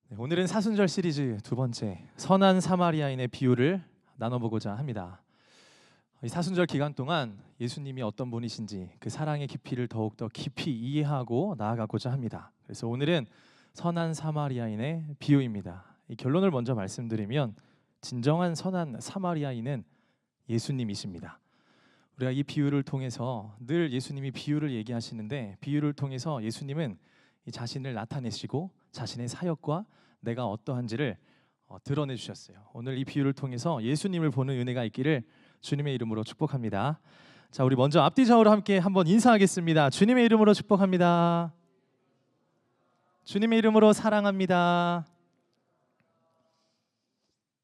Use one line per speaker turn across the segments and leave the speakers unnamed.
네, 오늘은 사순절 시리즈 두 번째 선한 사마리아인의 비유를 나눠보고자 합니다. 이 사순절 기간 동안 예수님이 어떤 분이신지 그 사랑의 깊이를 더욱더 깊이 이해하고 나아가고자 합니다. 그래서 오늘은 선한 사마리아인의 비유입니다. 이 결론을 먼저 말씀드리면 진정한 선한 사마리아인은 예수님이십니다. 우리가 이 비유를 통해서 늘 예수님이 비유를 얘기하시는데 비유를 통해서 예수님은 이 자신을 나타내시고 자신의 사역과 내가 어떠한지를 드러내 주셨어요. 오늘 이 비유를 통해서 예수님을 보는 은혜가 있기를 주님의 이름으로 축복합니다. 자, 우리 먼저 앞뒤 좌우로 함께 한번 인사하겠습니다. 주님의 이름으로 축복합니다. 주님의 이름으로 사랑합니다.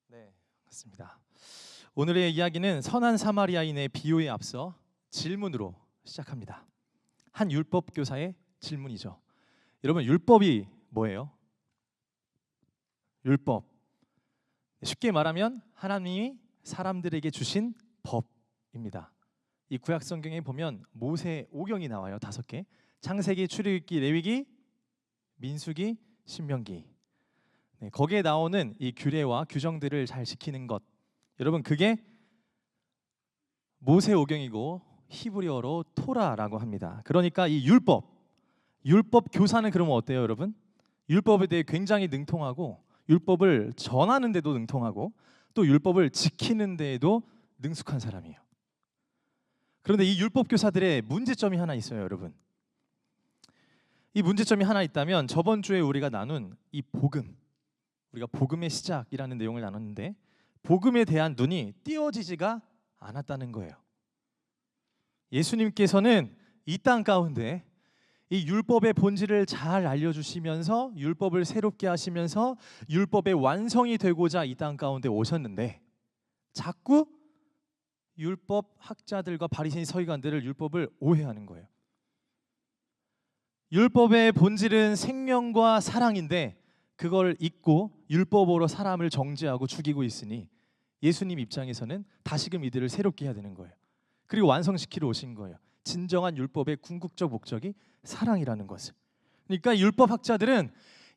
네, 맞습니다. 오늘의 이야기는 선한 사마리아인의 비유에 앞서 질문으로 시작합니다. 한 율법 교사의 질문이죠. 여러분, 율법이 뭐예요? 율법, 쉽게 말하면 하나님이 사람들에게 주신 법입니다. 이 구약 성경에 보면 모세 오경이 나와요. 5개. 창세기, 출애굽기, 레위기, 민수기, 신명기. 네, 거기에 나오는 이 규례와 규정들을 잘 지키는 것, 여러분, 그게 모세 오경이고 히브리어로 토라라고 합니다. 그러니까 이 율법 교사는 그러면 어때요, 여러분? 율법에 대해 굉장히 능통하고 율법을 전하는 데도 능통하고 또 율법을 지키는 데에도 능숙한 사람이에요. 그런데 이 율법 교사들의 문제점이 하나 있어요, 여러분. 이 문제점이 하나 있다면 저번 주에 우리가 나눈 이 복음, 우리가 복음의 시작이라는 내용을 나눴는데 복음에 대한 눈이 띄어지지가 않았다는 거예요. 예수님께서는 이 땅 가운데 이 율법의 본질을 잘 알려주시면서 율법을 새롭게 하시면서 율법의 완성이 되고자 이 땅 가운데 오셨는데 자꾸 율법 학자들과 바리새인 서기관들을 율법을 오해하는 거예요. 율법의 본질은 생명과 사랑인데 그걸 잊고 율법으로 사람을 정죄하고 죽이고 있으니 예수님 입장에서는 다시금 이들을 새롭게 해야 되는 거예요. 그리고 완성시키러 오신 거예요. 진정한 율법의 궁극적 목적이 사랑이라는 것을. 그러니까 율법학자들은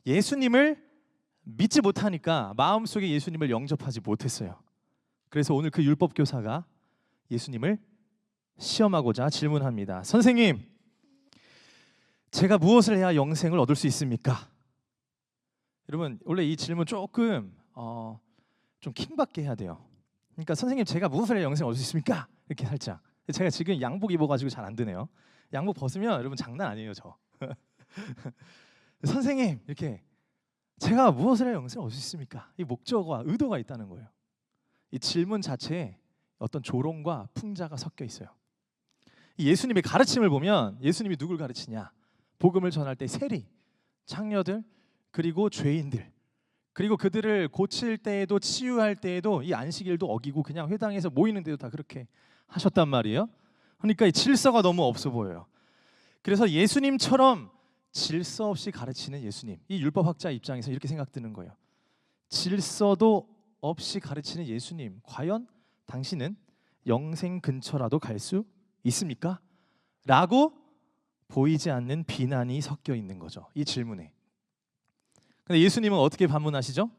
예수님을 믿지 못하니까 마음속에 예수님을 영접하지 못했어요. 그래서 오늘 그 율법교사가 예수님을 시험하고자 질문합니다. 선생님, 제가 무엇을 해야 영생을 얻을 수 있습니까? 여러분, 원래 이 질문 조금 좀 킹받게 해야 돼요. 그러니까 선생님, 제가 무엇을 해야 영생을 얻을 수 있습니까? 이렇게 살짝. 제가 지금 양복 입어가지고 잘 안 되네요. 양복 벗으면 여러분 장난 아니에요, 저. 선생님, 이렇게 제가 무엇을 해야 영생을 얻을 수 있습니까? 이 목적과 의도가 있다는 거예요. 이 질문 자체에 어떤 조롱과 풍자가 섞여 있어요. 이 예수님의 가르침을 보면 예수님이 누굴 가르치냐? 복음을 전할 때 세리, 창녀들, 그리고 죄인들, 그리고 그들을 고칠 때에도 치유할 때에도 이 안식일도 어기고 그냥 회당에서 모이는 데도 다 그렇게 하셨단 말이에요. 그러니까 이 질서가 너무 없어 보여요. 그래서 예수님처럼 질서 없이 가르치는 예수님, 이 율법학자 입장에서 이렇게 생각드는 거예요. 질서도 없이 가르치는 예수님, 과연 당신은 영생 근처라도 갈 수 있습니까? 라고 보이지 않는 비난이 섞여 있는 거죠, 이 질문에. 근데 예수님은 어떻게 반문하시죠?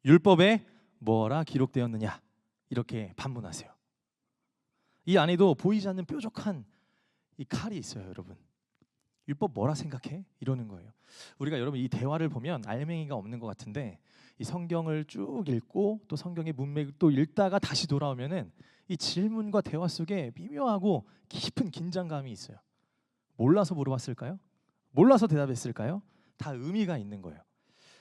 율법에 뭐라 기록되었느냐, 이렇게 반문하세요. 이 안에도 보이지 않는 뾰족한 이 칼이 있어요, 여러분. 율법 뭐라 생각해? 이러는 거예요. 우리가 여러분 이 대화를 보면 알맹이가 없는 것 같은데 이 성경을 쭉 읽고 또 성경의 문맥을 또 읽다가 다시 돌아오면은 이 질문과 대화 속에 미묘하고 깊은 긴장감이 있어요. 몰라서 물어봤을까요? 몰라서 대답했을까요? 다 의미가 있는 거예요.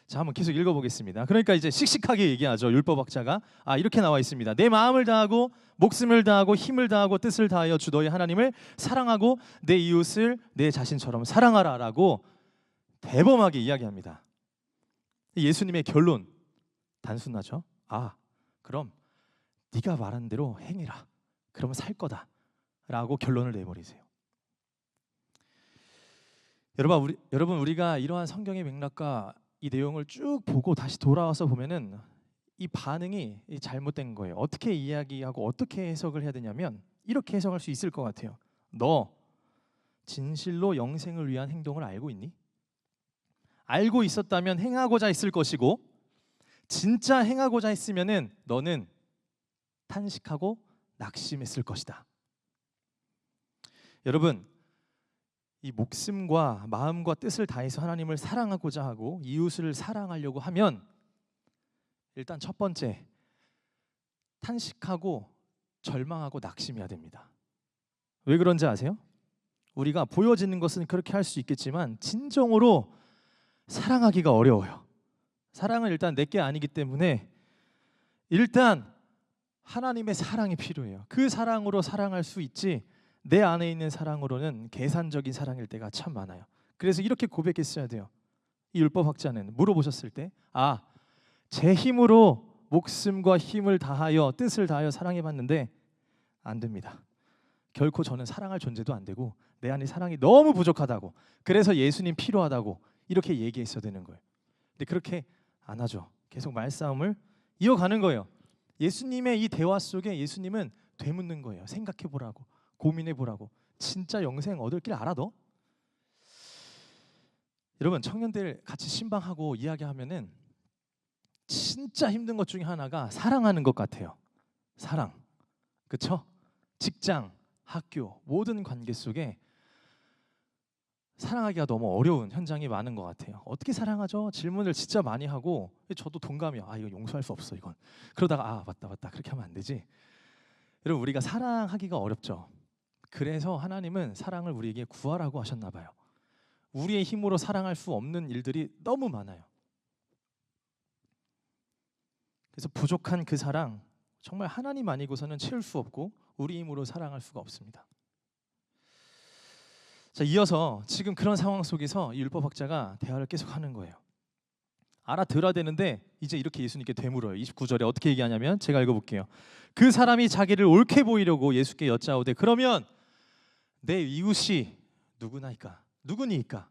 자, 한번 계속 읽어보겠습니다. 그러니까 이제 씩씩하게 얘기하죠. 율법학자가 이렇게 나와 있습니다. 내 마음을 다하고 목숨을 다하고 힘을 다하고 뜻을 다하여 주 너희 하나님을 사랑하고 내 이웃을 내 자신처럼 사랑하라라고 대범하게 이야기합니다. 예수님의 결론 단순하죠. 그럼 네가 말한 대로 행해라. 그러면 살 거다라고 결론을 내버리세요. 여러분, 우리가 이러한 성경의 맥락과 이 내용을 쭉 보고 다시 돌아와서 보면은 이 반응이 잘못된 거예요. 어떻게 이야기하고 어떻게 해석을 해야 되냐면 이렇게 해석할 수 있을 것 같아요. 너 진실로 영생을 위한 행동을 알고 있니? 알고 있었다면 행하고자 했을 것이고 진짜 행하고자 했으면은 너는 탄식하고 낙심했을 것이다. 여러분, 이 목숨과 마음과 뜻을 다해서 하나님을 사랑하고자 하고 이웃을 사랑하려고 하면 일단 첫 번째, 탄식하고 절망하고 낙심해야 됩니다. 왜 그런지 아세요? 우리가 보여지는 것은 그렇게 할 수 있겠지만 진정으로 사랑하기가 어려워요. 사랑은 일단 내게 아니기 때문에 일단 하나님의 사랑이 필요해요. 그 사랑으로 사랑할 수 있지 내 안에 있는 사랑으로는 계산적인 사랑일 때가 참 많아요. 그래서 이렇게 고백했어야 돼요. 이 율법학자는 물어보셨을 때 제 힘으로 목숨과 힘을 다하여 뜻을 다하여 사랑해봤는데 안 됩니다. 결코 저는 사랑할 존재도 안 되고 내 안에 사랑이 너무 부족하다고, 그래서 예수님 필요하다고 이렇게 얘기했어야 되는 거예요. 근데 그렇게 안 하죠. 계속 말싸움을 이어가는 거예요. 예수님의 이 대화 속에 예수님은 되묻는 거예요. 생각해보라고, 고민해보라고. 진짜 영생 얻을 길 알아 너? 여러분, 청년들 같이 신방하고 이야기하면은 진짜 힘든 것 중에 하나가 사랑하는 것 같아요. 사랑, 그쵸? 직장, 학교, 모든 관계 속에 사랑하기가 너무 어려운 현장이 많은 것 같아요. 어떻게 사랑하죠? 질문을 진짜 많이 하고 저도 동감이요. 이거 용서할 수 없어 이건. 그러다가 맞다 그렇게 하면 안 되지. 여러분, 우리가 사랑하기가 어렵죠. 그래서 하나님은 사랑을 우리에게 구하라고 하셨나 봐요. 우리의 힘으로 사랑할 수 없는 일들이 너무 많아요. 그래서 부족한 그 사랑, 정말 하나님 아니고서는 채울 수 없고 우리 힘으로 사랑할 수가 없습니다. 자, 이어서 지금 그런 상황 속에서 이 율법학자가 대화를 계속하는 거예요. 알아들어야 되는데 이제 이렇게 예수님께 되물어요. 29절에 어떻게 얘기하냐면, 제가 읽어볼게요. 그 사람이 자기를 옳게 보이려고 예수께 여짜오되 그러면 내 이웃이 누구나이까? 누구니까?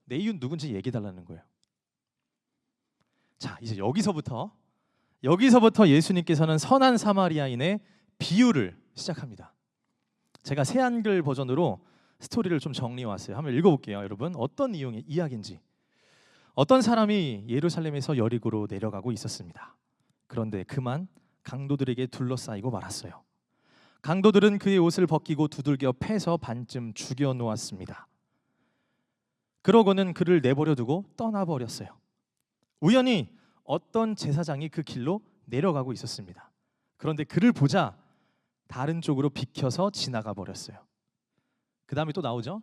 내 이웃 누군지 얘기해달라는 거예요. 자, 이제 여기서부터 예수님께서는 선한 사마리아인의 비유를 시작합니다. 제가 새 한글 버전으로 스토리를 좀 정리해 왔어요. 한번 읽어볼게요. 여러분, 어떤 내용의 이야기인지. 어떤 사람이 예루살렘에서 여리고로 내려가고 있었습니다. 그런데 그만 강도들에게 둘러싸이고 말았어요. 강도들은 그의 옷을 벗기고 두들겨 패서 반쯤 죽여 놓았습니다. 그러고는 그를 내버려 두고 떠나버렸어요. 우연히 어떤 제사장이 그 길로 내려가고 있었습니다. 그런데 그를 보자 다른 쪽으로 비켜서 지나가 버렸어요. 그 다음에 또 나오죠.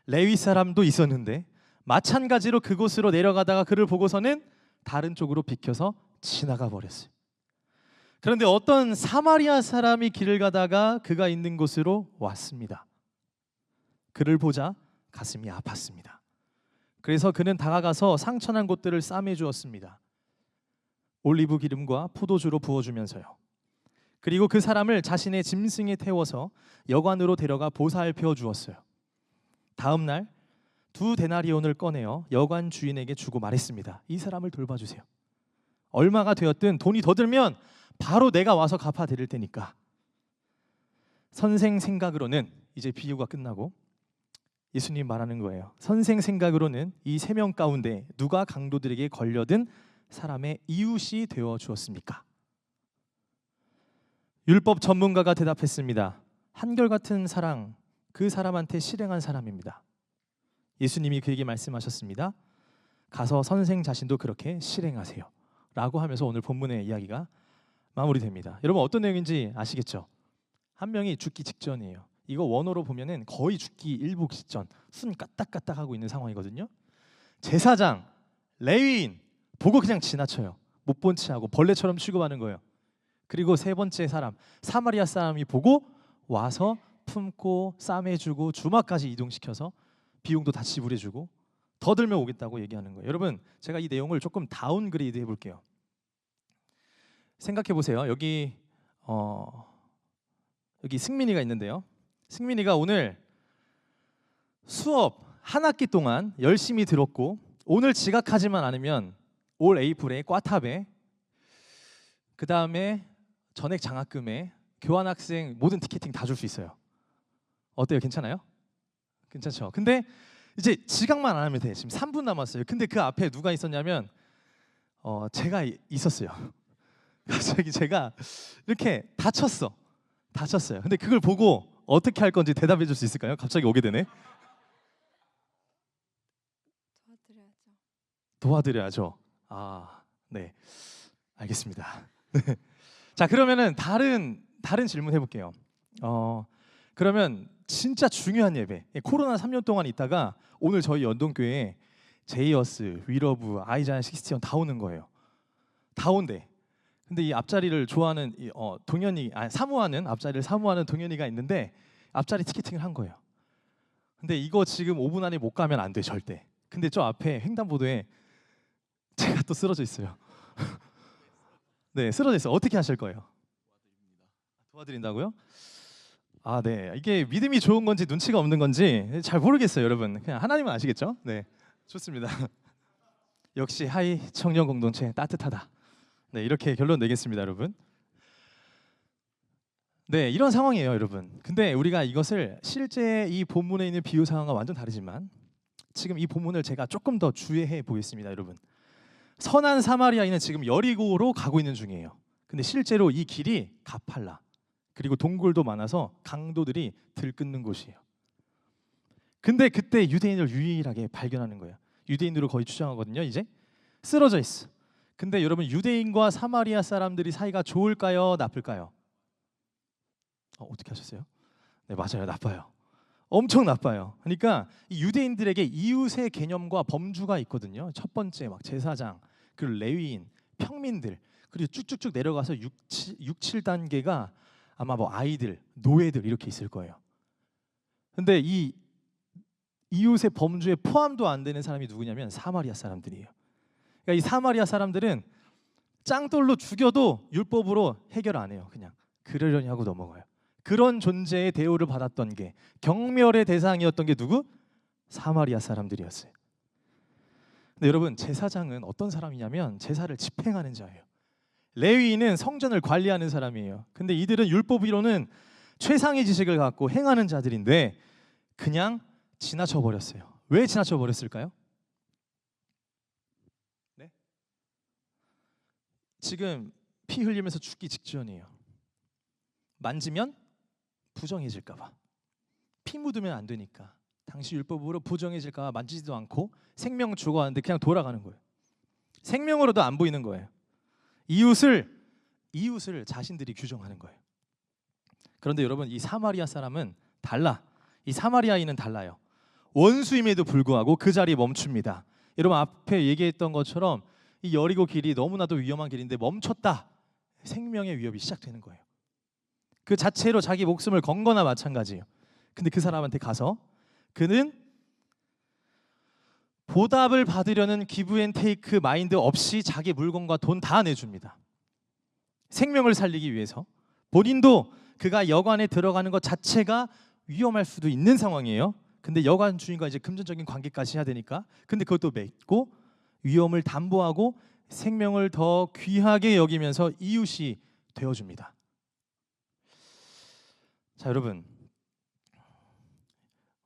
레위 사람도 있었는데 마찬가지로 그곳으로 내려가다가 그를 보고서는 다른 쪽으로 비켜서 지나가 버렸어요. 그런데 어떤 사마리아 사람이 길을 가다가 그가 있는 곳으로 왔습니다. 그를 보자 가슴이 아팠습니다. 그래서 그는 다가가서 상처난 곳들을 싸매 주었습니다. 올리브 기름과 포도주로 부어주면서요. 그리고 그 사람을 자신의 짐승에 태워서 여관으로 데려가 보살펴 주었어요. 다음 날 2데나리온을 꺼내어 여관 주인에게 주고 말했습니다. 이 사람을 돌봐주세요. 얼마가 되었든 돈이 더 들면 바로 내가 와서 갚아드릴 테니까. 선생 생각으로는, 이제 비유가 끝나고 예수님 말하는 거예요. 선생 생각으로는 이 3명 가운데 누가 강도들에게 걸려든 사람의 이웃이 되어 주었습니까? 율법 전문가가 대답했습니다. 한결같은 사랑, 그 사람한테 실행한 사람입니다. 예수님이 그에게 말씀하셨습니다. 가서 선생 자신도 그렇게 실행하세요 라고 하면서 오늘 본문의 이야기가 마무리됩니다. 여러분, 어떤 내용인지 아시겠죠? 한 명이 죽기 직전이에요. 이거 원어로 보면은 거의 죽기 일부 직전, 숨 까딱까딱 하고 있는 상황이거든요. 제사장, 레위인 보고 그냥 지나쳐요. 못 본 채 하고 벌레처럼 취급하는 거예요. 그리고 세 번째 사람, 사마리아 사람이 보고 와서 품고 싸매주고 주막까지 이동시켜서 비용도 다 지불해주고 더 들면 오겠다고 얘기하는 거예요. 여러분, 제가 이 내용을 조금 다운그레이드 해볼게요. 생각해 보세요. 여기 승민이가 있는데요. 승민이가 오늘 수업 한 학기 동안 열심히 들었고 오늘 지각하지만 않으면 올 에이프릴에 꽈탑에 그 다음에 전액 장학금에 교환학생 모든 티켓팅 다 줄 수 있어요. 어때요? 괜찮아요? 괜찮죠? 근데 이제 지각만 안 하면 돼. 지금 3분 남았어요. 근데 그 앞에 누가 있었냐면 제가 있었어요. 갑자기 제가 이렇게 다쳤어요. 근데 그걸 보고 어떻게 할 건지 대답해 줄 수 있을까요? 갑자기 오게 되네. 도와드려야죠. 아, 네, 알겠습니다. 자, 그러면은 다른 질문 해볼게요. 그러면 진짜 중요한 예배. 코로나 3년 동안 있다가 오늘 저희 연동교회에 제이어스, 위러브, 아이자야 61 다 오는 거예요. 다 온대. 근데 이 앞자리를 좋아하는 동현이, 사모하는 앞자리를 사모하는 동현이가 있는데 앞자리 티켓팅을 한 거예요. 근데 이거 지금 5분 안에 못 가면 안 돼, 절대. 근데 저 앞에 횡단보도에 제가 또 쓰러져 있어요. 네, 쓰러져 있어요. 어떻게 하실 거예요? 도와드린다고요? 아, 네. 이게 믿음이 좋은 건지 눈치가 없는 건지 잘 모르겠어요, 여러분. 그냥 하나님은 아시겠죠? 네, 좋습니다. 역시 하이 청년 공동체 따뜻하다. 네, 이렇게 결론 내겠습니다, 여러분. 네, 이런 상황이에요, 여러분. 근데 우리가 이것을 실제 이 본문에 있는 비유 상황과 완전 다르지만 지금 이 본문을 제가 조금 더 주의해 보겠습니다, 여러분. 선한 사마리아인은 지금 여리고로 가고 있는 중이에요. 근데 실제로 이 길이 가팔라, 그리고 동굴도 많아서 강도들이 들끓는 곳이에요. 근데 그때 유대인을 유일하게 발견하는 거예요. 유대인으로 거의 추정하거든요. 이제 쓰러져 있어. 근데 여러분, 유대인과 사마리아 사람들이 사이가 좋을까요, 나쁠까요? 어떻게 하셨어요? 네, 맞아요, 나빠요. 엄청 나빠요. 그러니까 이 유대인들에게 이웃의 개념과 범주가 있거든요. 첫 번째 막 제사장, 그리고 레위인, 평민들, 그리고 쭉쭉쭉 내려가서 6, 7단계가 아마 뭐 아이들, 노예들 이렇게 있을 거예요. 근데 이 이웃의 범주에 포함도 안 되는 사람이 누구냐면 사마리아 사람들이에요. 그러니까 이 사마리아 사람들은 짱돌로 죽여도 율법으로 해결 안 해요. 그냥 그러려니 하고 넘어가요. 그런 존재의 대우를 받았던 게, 경멸의 대상이었던 게 누구? 사마리아 사람들이었어요. 근데 여러분, 제사장은 어떤 사람이냐면 제사를 집행하는 자예요. 레위인은 성전을 관리하는 사람이에요. 근데 이들은 율법으로는 최상의 지식을 갖고 행하는 자들인데 그냥 지나쳐 버렸어요. 왜 지나쳐 버렸을까요? 네? 지금 피 흘리면서 죽기 직전이에요. 만지면 부정해질까 봐. 피 묻으면 안 되니까. 당시 율법으로 부정해질까 봐 만지지도 않고 생명 죽어가는데 그냥 돌아가는 거예요. 생명으로도 안 보이는 거예요. 이웃을 자신들이 규정하는 거예요. 그런데 여러분, 이 사마리아 사람은 달라. 이 사마리아인은 달라요. 원수임에도 불구하고 그 자리에 멈춥니다. 여러분, 앞에 얘기했던 것처럼 이 여리고 길이 너무나도 위험한 길인데 멈췄다. 생명의 위협이 시작되는 거예요. 그 자체로 자기 목숨을 건 거나 마찬가지예요. 근데 그 사람한테 가서 그는 보답을 받으려는 기브앤테이크 마인드 없이 자기 물건과 돈 다 내줍니다. 생명을 살리기 위해서. 본인도 그가 여관에 들어가는 것 자체가 위험할 수도 있는 상황이에요. 근데 여관 주인과 이제 금전적인 관계까지 해야 되니까, 근데 그것도 맺고 위험을 담보하고 생명을 더 귀하게 여기면서 이웃이 되어줍니다. 자, 여러분,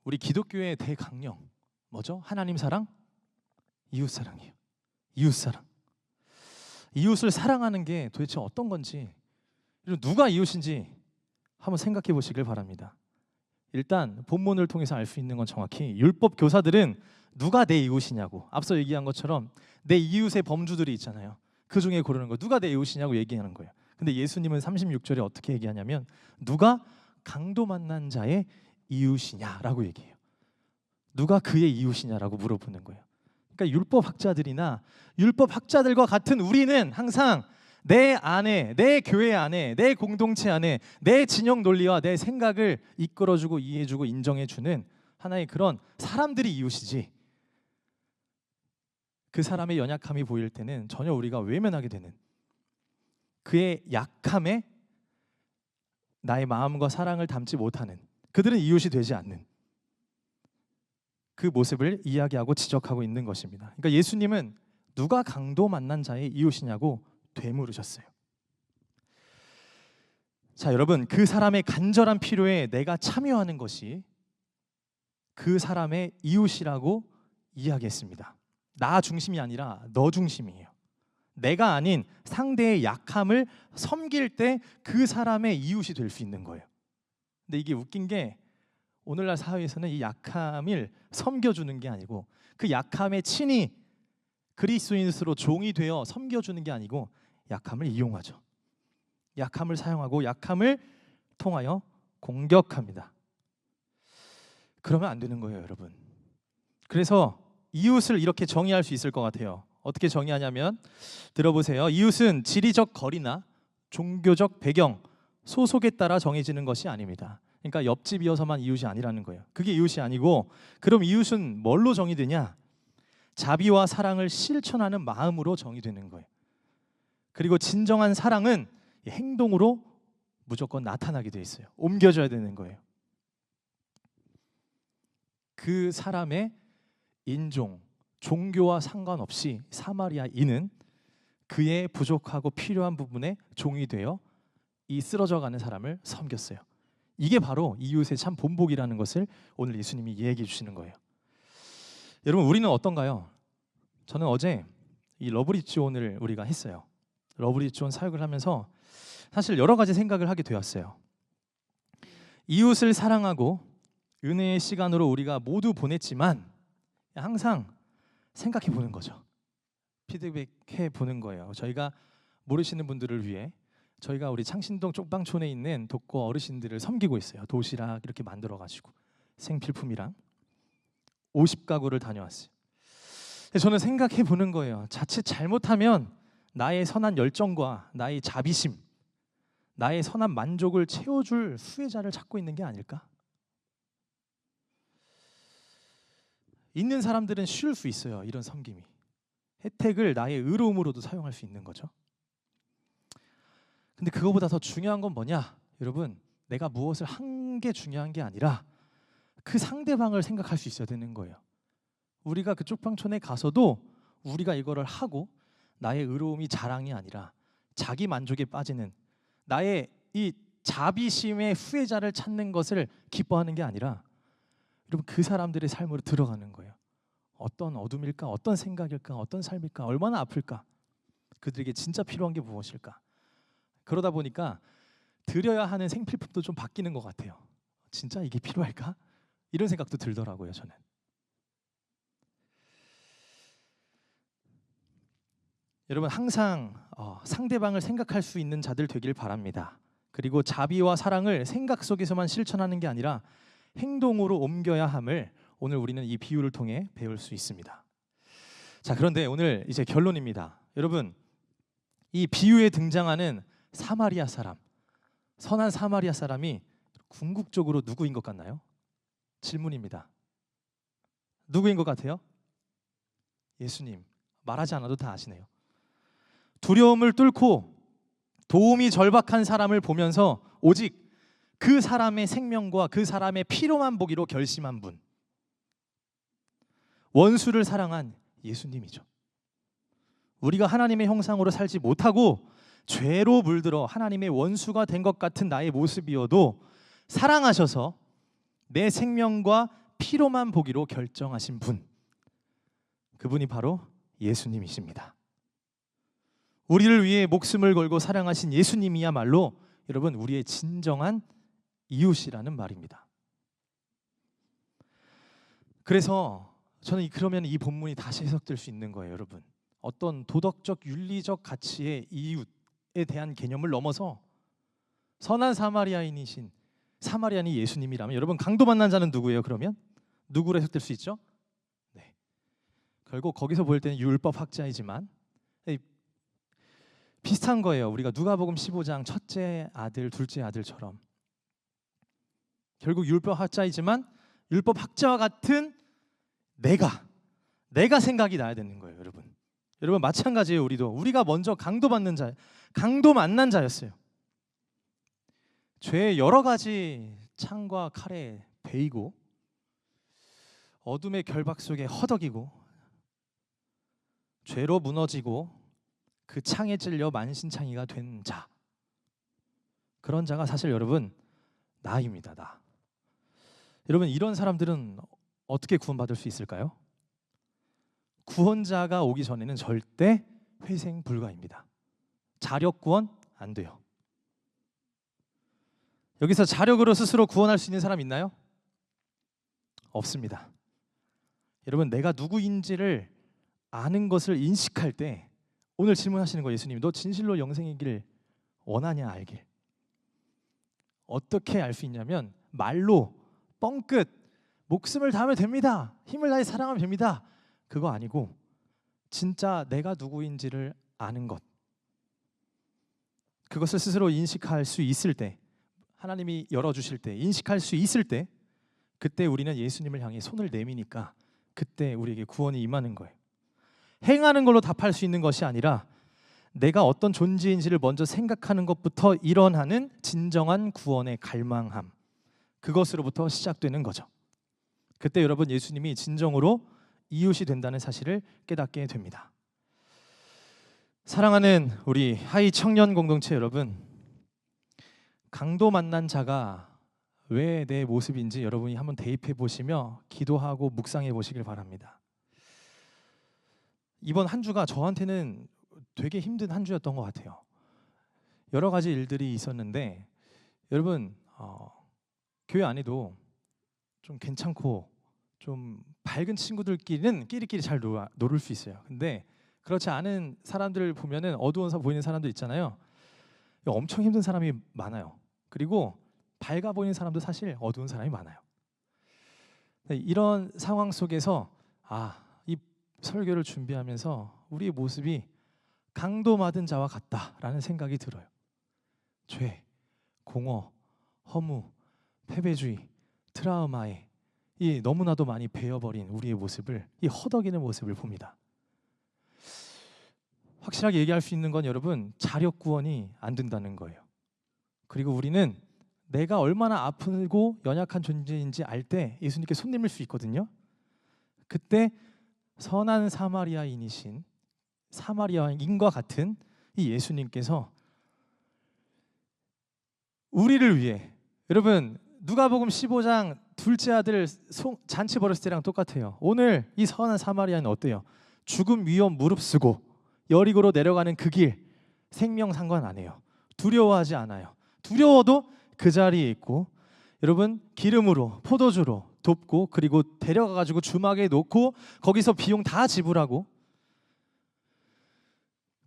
우리 기독교의 대강령 뭐죠? 하나님 사랑, 이웃 사랑이에요. 이웃 사랑. 이웃을 사랑하는 게 도대체 어떤 건지, 누가 이웃인지 한번 생각해 보시길 바랍니다. 일단 본문을 통해서 알 수 있는 건 정확히 율법 교사들은 누가 내 이웃이냐고, 앞서 얘기한 것처럼 내 이웃의 범주들이 있잖아요. 그 중에 고르는 거, 누가 내 이웃이냐고 얘기하는 거예요. 근데 예수님은 36절에 어떻게 얘기하냐면 누가 강도 만난 자의 이웃이냐라고 얘기해요. 누가 그의 이웃이냐라고 물어보는 거예요. 그러니까 율법학자들이나 율법학자들과 같은 우리는 항상 내 안에, 내 교회 안에, 내 공동체 안에 내 진영 논리와 내 생각을 이끌어주고 이해해주고 인정해주는 하나의 그런 사람들이 이웃이지, 그 사람의 연약함이 보일 때는 전혀 우리가 외면하게 되는, 그의 약함에 나의 마음과 사랑을 담지 못하는, 그들은 이웃이 되지 않는 그 모습을 이야기하고 지적하고 있는 것입니다. 그러니까 예수님은 누가 강도 만난 자의 이웃이냐고 되물으셨어요. 자, 여러분, 그 사람의 간절한 필요에 내가 참여하는 것이 그 사람의 이웃이라고 이야기했습니다. 나 중심이 아니라 너 중심이에요. 내가 아닌 상대의 약함을 섬길 때 그 사람의 이웃이 될 수 있는 거예요. 근데 이게 웃긴 게 오늘날 사회에서는 이 약함을 섬겨주는 게 아니고 그 약함의 친히 그리스도인으로 종이 되어 섬겨주는 게 아니고 약함을 이용하죠. 약함을 사용하고 약함을 통하여 공격합니다. 그러면 안 되는 거예요, 여러분. 그래서 이웃을 이렇게 정의할 수 있을 것 같아요. 어떻게 정의하냐면 들어보세요. 이웃은 지리적 거리나 종교적 배경, 소속에 따라 정해지는 것이 아닙니다. 그러니까 옆집이어서만 이웃이 아니라는 거예요. 그게 이웃이 아니고 그럼 이웃은 뭘로 정의되냐? 자비와 사랑을 실천하는 마음으로 정의되는 거예요. 그리고 진정한 사랑은 행동으로 무조건 나타나게 돼 있어요. 옮겨져야 되는 거예요. 그 사람의 인종, 종교와 상관없이 사마리아인은 그의 부족하고 필요한 부분에 종이 되어 이 쓰러져가는 사람을 섬겼어요. 이게 바로 이웃의 참 본복이라는 것을 오늘 예수님이 얘기해 주시는 거예요. 여러분, 우리는 어떤가요? 저는 어제 이 러브리지온을 우리가 했어요. 러브리지온 사역을 하면서 사실 여러 가지 생각을 하게 되었어요. 이웃을 사랑하고 은혜의 시간으로 우리가 모두 보냈지만 항상 생각해 보는 거죠. 피드백해 보는 거예요. 저희가 모르시는 분들을 위해 저희가 우리 창신동 쪽방촌에 있는 독거 어르신들을 섬기고 있어요. 도시락 이렇게 만들어 가지고 생필품이랑 50가구를 다녀왔어요. 저는 생각해 보는 거예요. 자칫 잘못하면 나의 선한 열정과 나의 자비심, 나의 선한 만족을 채워줄 수혜자를 찾고 있는 게 아닐까? 있는 사람들은 쉬울 수 있어요. 이런 섬김이. 혜택을 나의 의로움으로도 사용할 수 있는 거죠. 근데 그거보다 더 중요한 건 뭐냐? 여러분, 내가 무엇을 한 게 중요한 게 아니라 그 상대방을 생각할 수 있어야 되는 거예요. 우리가 그 쪽방촌에 가서도 우리가 이거를 하고 나의 의로움이 자랑이 아니라 자기 만족에 빠지는 나의 이 자비심의 후회자를 찾는 것을 기뻐하는 게 아니라 여러분 그 사람들의 삶으로 들어가는 거예요. 어떤 어둠일까? 어떤 생각일까? 어떤 삶일까? 얼마나 아플까? 그들에게 진짜 필요한 게 무엇일까? 그러다 보니까 드려야 하는 생필품도 좀 바뀌는 것 같아요. 진짜 이게 필요할까? 이런 생각도 들더라고요, 저는. 여러분 항상 상대방을 생각할 수 있는 자들 되길 바랍니다. 그리고 자비와 사랑을 생각 속에서만 실천하는 게 아니라 행동으로 옮겨야 함을 오늘 우리는 이 비유를 통해 배울 수 있습니다. 자, 그런데 오늘 이제 결론입니다. 여러분, 이 비유에 등장하는 사마리아 사람, 선한 사마리아 사람이 궁극적으로 누구인 것 같나요? 질문입니다. 누구인 것 같아요? 예수님. 말하지 않아도 다 아시네요. 두려움을 뚫고 도움이 절박한 사람을 보면서 오직 그 사람의 생명과 그 사람의 필요만 보기로 결심한 분, 원수를 사랑한 예수님이죠. 우리가 하나님의 형상으로 살지 못하고 죄로 물들어 하나님의 원수가 된 것 같은 나의 모습이어도 사랑하셔서 내 생명과 필요만 보기로 결정하신 분, 그분이 바로 예수님이십니다. 우리를 위해 목숨을 걸고 사랑하신 예수님이야말로 여러분 우리의 진정한 이웃이라는 말입니다. 그래서 저는 그러면 이 본문이 다시 해석될 수 있는 거예요, 여러분. 어떤 도덕적 윤리적 가치의 이웃에 대한 개념을 넘어서 선한 사마리아인이 예수님이라면 여러분 강도 만난 자는 누구예요? 그러면 누구로 해석될 수 있죠? 네. 결국 거기서 볼 때는 율법 학자이지만 비슷한 거예요. 우리가 누가복음 15장 첫째 아들, 둘째 아들처럼 결국 율법 학자이지만 율법 학자와 같은 내가 생각이 나야 되는 거예요, 여러분. 여러분 마찬가지예요. 우리가 먼저 강도 만난 자였어요. 죄의 여러 가지 창과 칼에 베이고 어둠의 결박 속에 허덕이고 죄로 무너지고 그 창에 찔려 만신창이가 된 자, 그런 자가 사실 여러분 나입니다. 나. 여러분 이런 사람들은 어떻게 구원받을 수 있을까요? 구원자가 오기 전에는 절대 회생 불가입니다. 자력 구원 안 돼요. 여기서 자력으로 스스로 구원할 수 있는 사람 있나요? 없습니다. 여러분, 내가 누구인지를 아는 것을 인식할 때, 오늘 질문하시는 거 예수님, 너 진실로 영생이길 원하냐 알길. 어떻게 알 수 있냐면 말로 뻥끗 목숨을 다하면 됩니다, 힘을 다해 사랑하면 됩니다, 그거 아니고 진짜 내가 누구인지를 아는 것, 그것을 스스로 인식할 수 있을 때, 하나님이 열어주실 때 인식할 수 있을 때, 그때 우리는 예수님을 향해 손을 내미니까 그때 우리에게 구원이 임하는 거예요. 행하는 걸로 답할 수 있는 것이 아니라 내가 어떤 존재인지를 먼저 생각하는 것부터 일어나는 진정한 구원의 갈망함, 그것으로부터 시작되는 거죠. 그때 여러분, 예수님이 진정으로 이웃이 된다는 사실을 깨닫게 됩니다. 사랑하는 우리 하이 청년 공동체 여러분, 강도 만난 자가 왜 내 모습인지 여러분이 한번 대입해 보시며 기도하고 묵상해 보시길 바랍니다. 이번 한 주가 저한테는 되게 힘든 한 주였던 것 같아요. 여러 가지 일들이 있었는데 여러분, 교회 안에도 좀 괜찮고 좀 밝은 친구들끼리는 끼리끼리 잘 놀을 수 있어요. 근데 그렇지 않은 사람들을 보면은 어두워서 보이는 사람도 있잖아요. 엄청 힘든 사람이 많아요. 그리고 밝아 보이는 사람도 사실 어두운 사람이 많아요. 이런 상황 속에서 이 설교를 준비하면서 우리의 모습이 강도 맞은 자와 같다라는 생각이 들어요. 죄, 공허, 허무, 패배주의, 트라우마에 이 너무나도 많이 베어버린 우리의 모습을, 이 허덕이는 모습을 봅니다. 확실하게 얘기할 수 있는 건 여러분, 자력 구원이 안 된다는 거예요. 그리고 우리는 내가 얼마나 아프고 연약한 존재인지 알 때 예수님께 손 내밀 수 있거든요. 그때 선한 사마리아인이신, 사마리아인과 같은 이 예수님께서 우리를 위해, 여러분 누가복음 15장 둘째 아들 잔치 벌였을 때랑 똑같아요. 오늘 이 선한 사마리아는 어때요? 죽음 위험 무릅쓰고 여리고로 내려가는 그 길 생명 상관 안 해요. 두려워하지 않아요. 두려워도 그 자리에 있고, 여러분 기름으로 포도주로 돕고, 그리고 데려가가지고 주막에 놓고 거기서 비용 다 지불하고,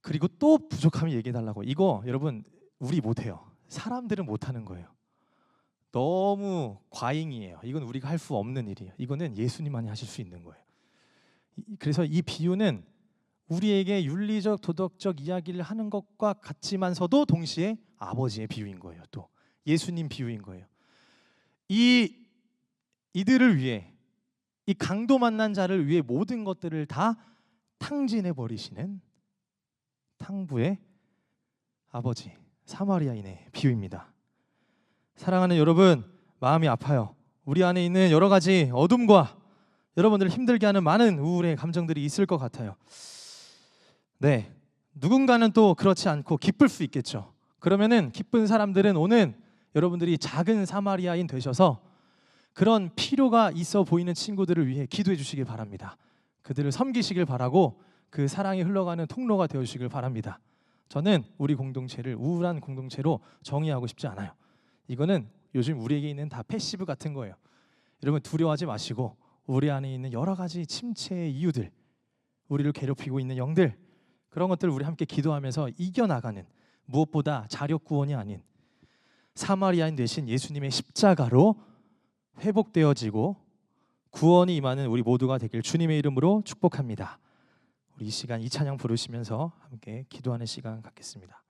그리고 또 부족하면 얘기해달라고. 이거 여러분 우리 못해요. 사람들은 못하는 거예요. 너무 과잉이에요. 이건 우리가 할 수 없는 일이에요. 이거는 예수님만이 하실 수 있는 거예요. 그래서 이 비유는 우리에게 윤리적 도덕적 이야기를 하는 것과 같지만서도 동시에 아버지의 비유인 거예요. 또 예수님 비유인 거예요. 이들을 위해, 이 강도 만난 자를 위해 모든 것들을 다 탕진해 버리시는 탕부의 아버지, 사마리아인의 비유입니다. 사랑하는 여러분, 마음이 아파요. 우리 안에 있는 여러 가지 어둠과 여러분들을 힘들게 하는 많은 우울의 감정들이 있을 것 같아요. 네, 누군가는 또 그렇지 않고 기쁠 수 있겠죠. 그러면은 기쁜 사람들은 오늘 여러분들이 작은 사마리아인 되셔서 그런 필요가 있어 보이는 친구들을 위해 기도해 주시길 바랍니다. 그들을 섬기시길 바라고 그 사랑이 흘러가는 통로가 되어 주시길 바랍니다. 저는 우리 공동체를 우울한 공동체로 정의하고 싶지 않아요. 이거는 요즘 우리에게 있는 다 패시브 같은 거예요. 여러분 두려워하지 마시고, 우리 안에 있는 여러 가지 침체의 이유들, 우리를 괴롭히고 있는 영들, 그런 것들을 우리 함께 기도하면서 이겨나가는, 무엇보다 자력 구원이 아닌 사마리아인 되신 예수님의 십자가로 회복되어지고 구원이 임하는 우리 모두가 되길 주님의 이름으로 축복합니다. 우리 이 시간 이 찬양 부르시면서 함께 기도하는 시간 갖겠습니다.